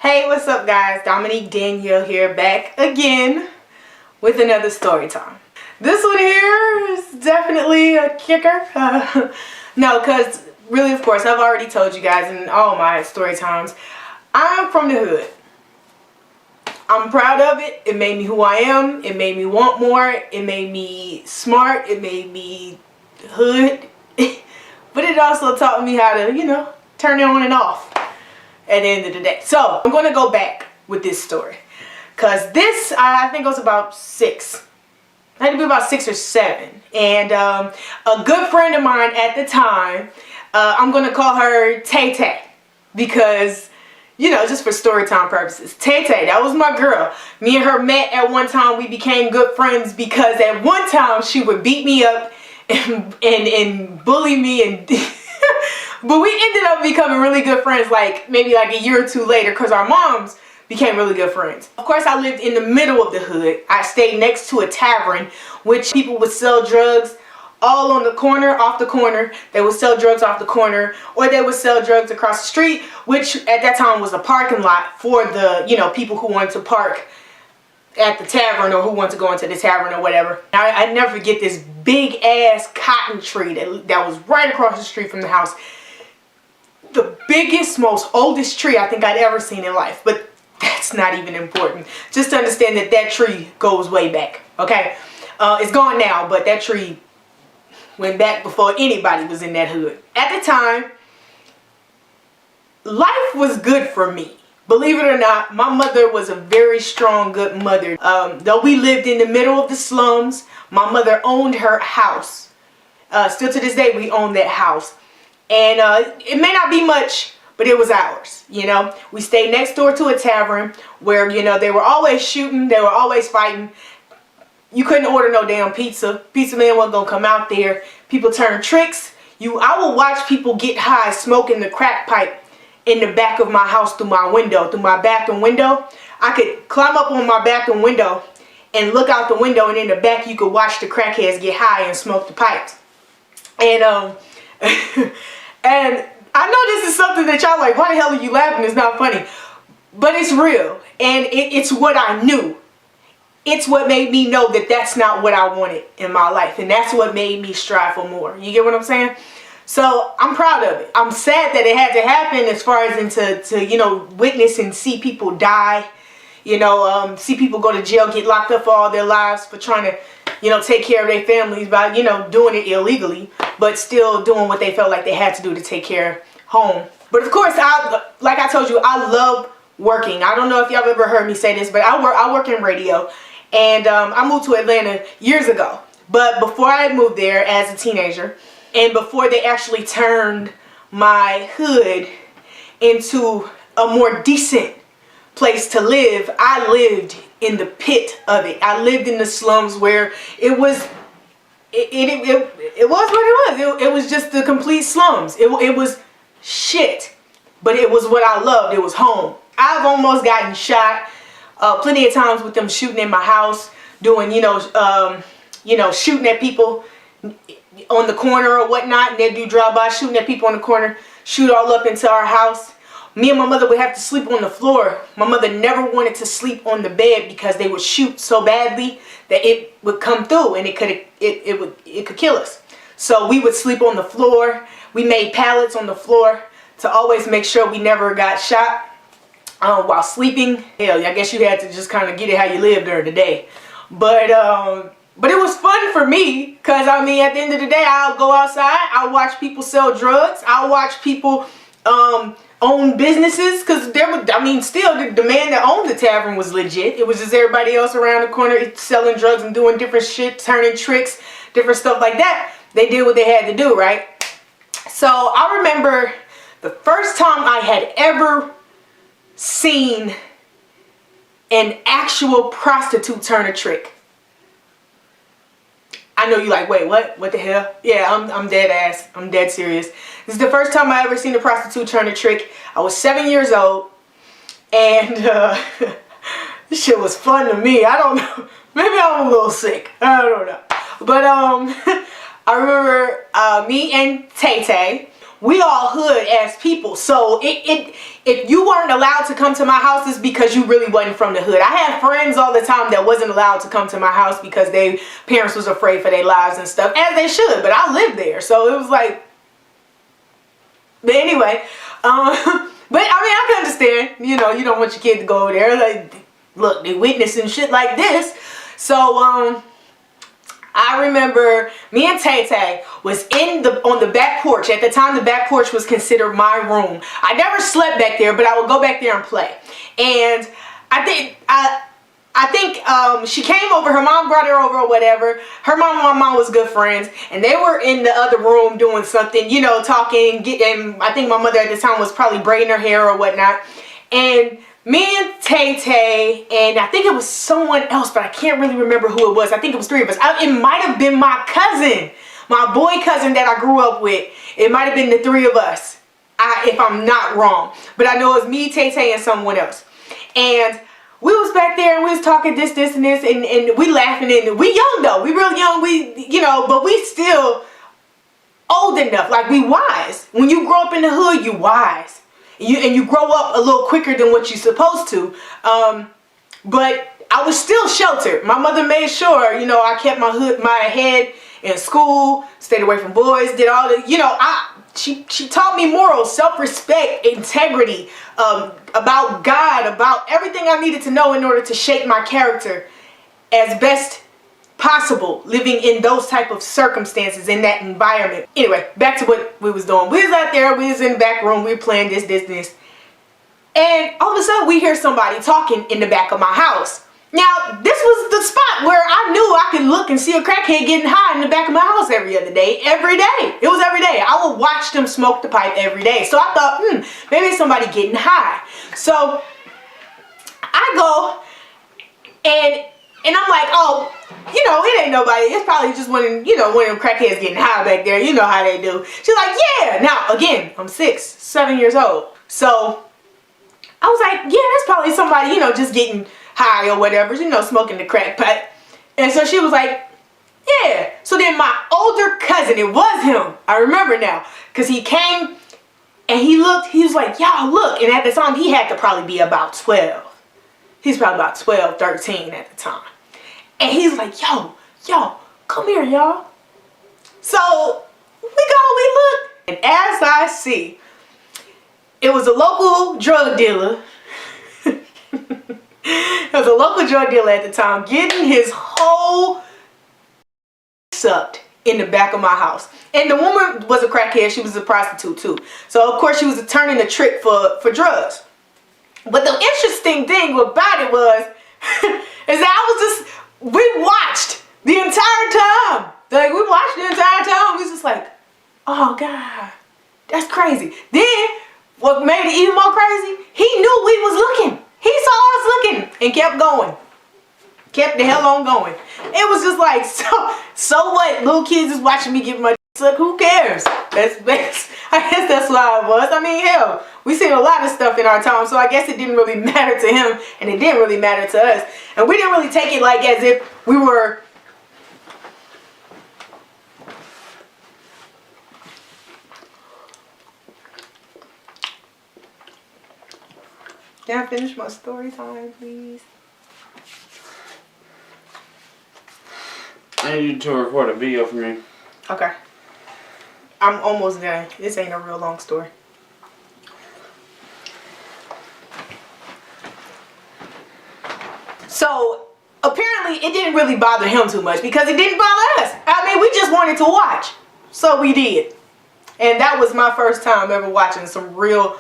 Hey, what's up guys? Dominique Danielle here, back again with another story time. This one here is definitely a kicker. No, because really, of course, I've already told you guys in all my story times, I'm from the hood. I'm proud of it. It made me who I am. It made me want more. It made me smart. It made me hood. But it also taught me how to, turn it on and off at the end of the day. So I'm going to go back with this story, because this, I think it was about 6. I had to be about 6 or 7. And a good friend of mine at the time, I'm going to call her Tay Tay, because, just for story time purposes. Tay Tay, that was my girl. Me and her met at one time. We became good friends because at one time she would beat me up and bully me and but we ended up becoming really good friends maybe a year or 2 later, because our moms became really good friends. Of course, I lived in the middle of the hood. I stayed next to a tavern, which people would sell drugs all on the corner, off the corner. They would sell drugs off the corner, or they would sell drugs across the street, which at that time was a parking lot for the, people who wanted to park at the tavern, or who wanted to go into the tavern or whatever. I never forget this big ass cotton tree that was right across the street from the house. The biggest, most oldest tree I think I'd ever seen in life. But that's not even important. Just to understand that tree goes way back, okay? It's gone now, but that tree went back before anybody was in that hood. At the time, life was good for me. Believe it or not, my mother was a very strong, good mother. Though we lived in the middle of the slums, my mother owned her house. Still to this day, we own that house. And it may not be much, but it was ours, We stayed next door to a tavern where, they were always shooting, they were always fighting. You couldn't order no damn pizza. Pizza man wasn't gonna come out there. People turn tricks. I would watch people get high smoking the crack pipe in the back of my house through my window, through my bathroom window. I could climb up on my bathroom window and look out the window, and in the back you could watch the crackheads get high and smoke the pipes. And and I know this is something that y'all like, why the hell are you laughing? It's not funny. But it's real. And it's what I knew. It's what made me know that that's not what I wanted in my life. And that's what made me strive for more. You get what I'm saying? So I'm proud of it. I'm sad that it had to happen, as far as to witness and see people die. See people go to jail, get locked up for all their lives for trying to, take care of their families by, doing it illegally, but still doing what they felt like they had to do to take care of home. But of course, like I told you, I love working. I don't know if y'all have ever heard me say this, but I work in radio, and I moved to Atlanta years ago. But before I moved there as a teenager, and before they actually turned my hood into a more decent place to live, I lived in the pit of it. I lived in the slums where it was what it was. It was just the complete slums. It was shit, but it was what I loved. It was home. I've almost gotten shot plenty of times with them shooting in my house, doing shooting at people on the corner or whatnot, and they do drive-by shooting at people on the corner, shoot all up into our house. Me and my mother would have to sleep on the floor. My mother never wanted to sleep on the bed because they would shoot so badly that it would come through and it could kill us. So we would sleep on the floor. We made pallets on the floor to always make sure we never got shot while sleeping. Hell, I guess you had to just kind of get it how you lived during the day. But it was fun for me, because at the end of the day, I'll go outside, I'll watch people sell drugs, I'll watch people own businesses, because still the man that owned the tavern was legit. It was just everybody else around the corner selling drugs and doing different shit, turning tricks, different stuff like that. They did what they had to do, right? So I remember the first time I had ever seen an actual prostitute turn a trick. I know you like, wait, what? What the hell? Yeah, I'm dead ass. I'm dead serious. This is the first time I ever seen a prostitute turn a trick. I was 7 years old, and this shit was fun to me. I don't know. Maybe I'm a little sick. I don't know. But I remember me and Tay Tay we all hood as people. So if you weren't allowed to come to my house, it's because you really wasn't from the hood. I had friends all the time that wasn't allowed to come to my house because their parents was afraid for their lives and stuff, as they should, but I lived there. So it was like, but anyway, but I mean, I can understand, you know, you don't want your kid to go over there, like, look, they witnessing shit like this. So, I remember me and Tay Tay was on the back porch. At the time, the back porch was considered my room. I never slept back there, but I would go back there and play. And I think she came over. Her mom brought her over or whatever. Her mom and my mom was good friends, and they were in the other room doing something, you know, talking. And I think my mother at the time was probably braiding her hair or whatnot. And me and Tay Tay, and I think it was someone else, but I can't really remember who it was. I think it was 3 of us. It might have been my cousin, my boy cousin that I grew up with. It might have been the 3 of us, if I'm not wrong. But I know it was me, Tay Tay, and someone else. And we was back there and we was talking this, and this, and we laughing, and we young though. We real young, you know, but we still old enough. Like, we wise. When you grow up in the hood, you wise. And you grow up a little quicker than what you're supposed to. But I was still sheltered. My mother made sure, you know, I kept my head in school, stayed away from boys, did all the, you know, she taught me morals, self-respect, integrity, about God, about everything I needed to know in order to shape my character as best possible, living in those type of circumstances, in that environment. Anyway, back to what we was doing. We was out there, we was in the back room, we were playing this. And all of a sudden we hear somebody talking in the back of my house. Now, this was the spot where I knew I could look and see a crackhead getting high in the back of my house every other day. Every day. It was every day. I would watch them smoke the pipe every day. So I thought, maybe it's somebody getting high. So I go and I'm like, oh, you know, it ain't nobody. It's probably just one of them crackheads getting high back there. You know how they do. She's like, yeah. Now, again, I'm 6, 7 years old. So I was like, yeah, that's probably somebody, you know, just getting high or whatever, you know, smoking the crack pipe. And so she was like, yeah. So then my older cousin, it was him. I remember now. Because he came and he looked, he was like, y'all look. And at the time, he had to probably be about 12. He's probably about 12, 13 at the time. And he's like, yo, come here, y'all. So we go, we look. And as I see, it was a local drug dealer. It was a local drug dealer at the time getting his whole sucked in the back of my house. And the woman was a crackhead. She was a prostitute too. So of course she was turning the trick for drugs. But the interesting thing about it was is that we watched the entire time. Like, we watched the entire time. We was just like, oh God, that's crazy. Then what made it even more crazy, he knew we was looking. He saw us looking and kept going. Kept the hell on going. It was just like, so what? Little kids is watching me get my suck. Who cares? That's I guess that's why I was. I mean, hell, we seen a lot of stuff in our time, so I guess it didn't really matter to him, and it didn't really matter to us. And we didn't really take it like as if we were. Can I finish my story time, please? I need you to record a video for me. Okay. I'm almost done. This ain't a real long story. So, apparently it didn't really bother him too much because it didn't bother us. I mean, we just wanted to watch. So we did. And that was my first time ever watching some real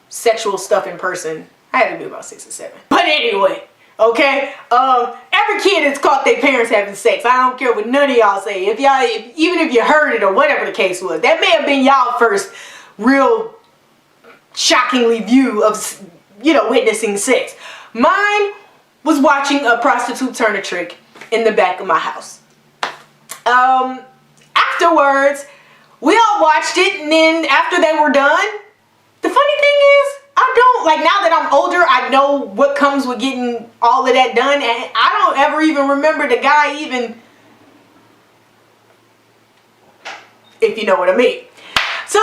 sexual stuff in person. I had to be about 6 or 7. But anyway, okay, every kid has caught their parents having sex. I don't care what none of y'all say. Even if you heard it or whatever the case was, that may have been y'all first real shockingly view of, you know, witnessing sex. Mine was watching a prostitute turn a trick in the back of my house. Afterwards, we all watched it, and then after they were done, the funny thing is, I don't, like, now that I'm older, I know what comes with getting all of that done, and I don't ever even remember the guy even, if you know what I mean. So,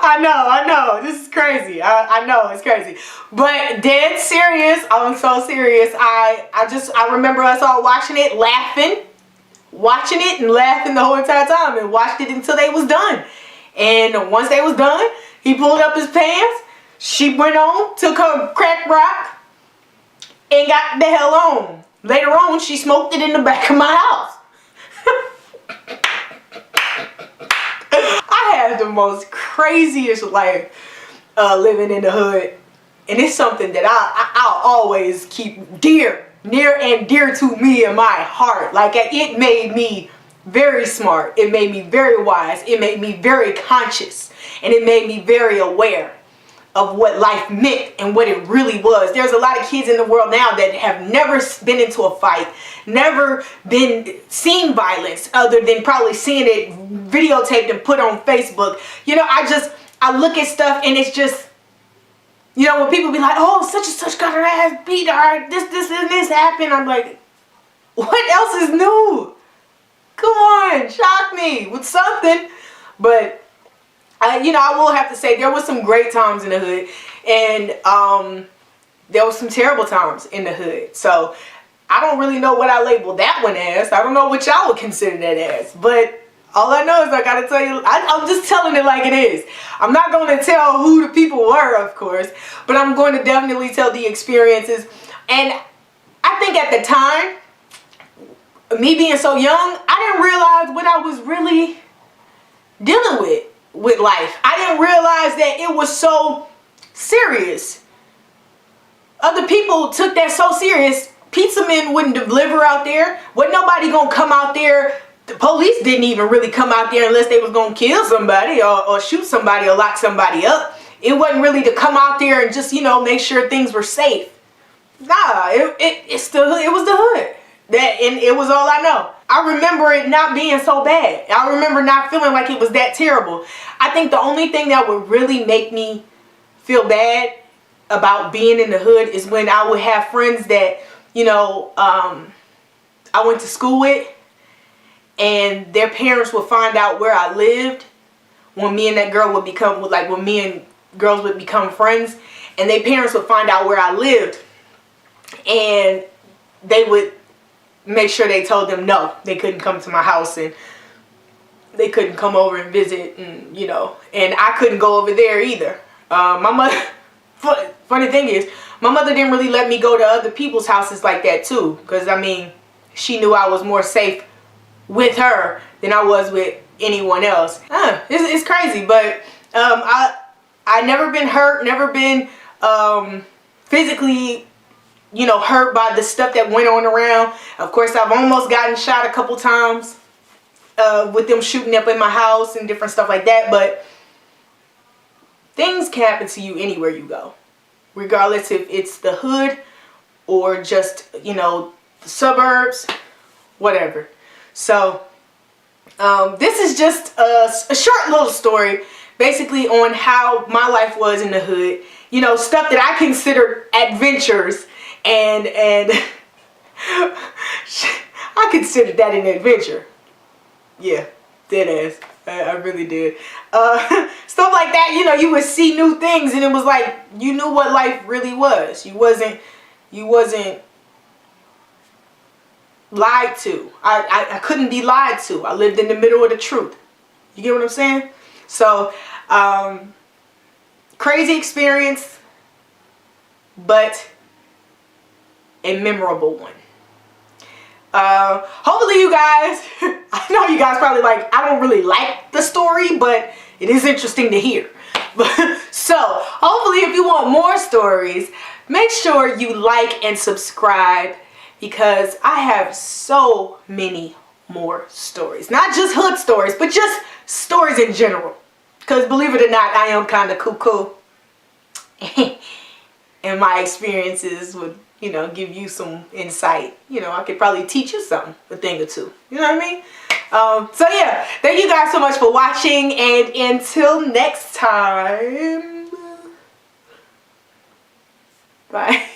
I know, this is crazy. I know, it's crazy. But dead serious, I'm so serious. I remember us all watching it and laughing the whole entire time, and watched it until they was done. And once they was done, he pulled up his pants, she went on, took her crack rock, and got the hell on. Later on, she smoked it in the back of my house. I had the most craziest life living in the hood, and it's something that I'll always keep near and dear to me in my heart. Like, it made me very smart, it made me very wise, it made me very conscious, and it made me very aware of what life meant and what it really was. There's a lot of kids in the world now that have never been into a fight, never seen violence, other than probably seeing it videotaped and put on Facebook. You know, I look at stuff and it's just, you know, when people be like, oh, such and such got her ass beat, or this happened, I'm like, what else is new? Come on, shock me with something. But I will have to say there was some great times in the hood, and there was some terrible times in the hood. So I don't really know what I labeled that one as. I don't know what y'all would consider that as. But all I know is I gotta tell you, I'm just telling it like it is. I'm not going to tell who the people were, of course, but I'm going to definitely tell the experiences. And I think at the time, me being so young, I didn't realize what I was really dealing with life. I didn't realize that it was so serious. Other people took that so serious. Pizza men wouldn't deliver out there. Wasn't nobody gonna come out there. The police didn't even really come out there unless they was gonna kill somebody or shoot somebody or lock somebody up. It wasn't really to come out there and just, make sure things were safe. Nah, it was the hood. And it was all I know. I remember it not being so bad. I remember not feeling like it was that terrible. I think the only thing that would really make me feel bad about being in the hood is when I would have friends that, I went to school with, and their parents would find out where I lived when me and that girl would become, when me and girls would become friends, and their parents would find out where I lived, and they would make sure they told them no, they couldn't come to my house, and they couldn't come over and visit, and and I couldn't go over there either. My mother, funny thing is, my mother didn't really let me go to other people's houses like that too, because she knew I was more safe with her than I was with anyone else. It's crazy, but I never been hurt, never been physically hurt by the stuff that went on around. Of course, I've almost gotten shot a couple times with them shooting up in my house and different stuff like that, but things can happen to you anywhere you go, regardless if it's the hood or just, the suburbs, whatever. So, this is just a short little story, basically on how my life was in the hood. Stuff that I considered adventures, and I considered that an adventure. Yeah, dead ass. I really did. Stuff like that, you would see new things, and it was like you knew what life really was. You wasn't lied to. I couldn't be lied to. I lived in the middle of the truth. You get what I'm saying? So, crazy experience, but a memorable one. Hopefully you guys, I know you guys probably I don't really like the story, but it is interesting to hear. So, hopefully if you want more stories, make sure you like and subscribe, because I have so many more stories. Not just hood stories, but just stories in general. Because believe it or not, I am kind of cuckoo. And my experiences would, give you some insight. I could probably teach you something, a thing or two. You know what I mean? So yeah, thank you guys so much for watching, and until next time, bye.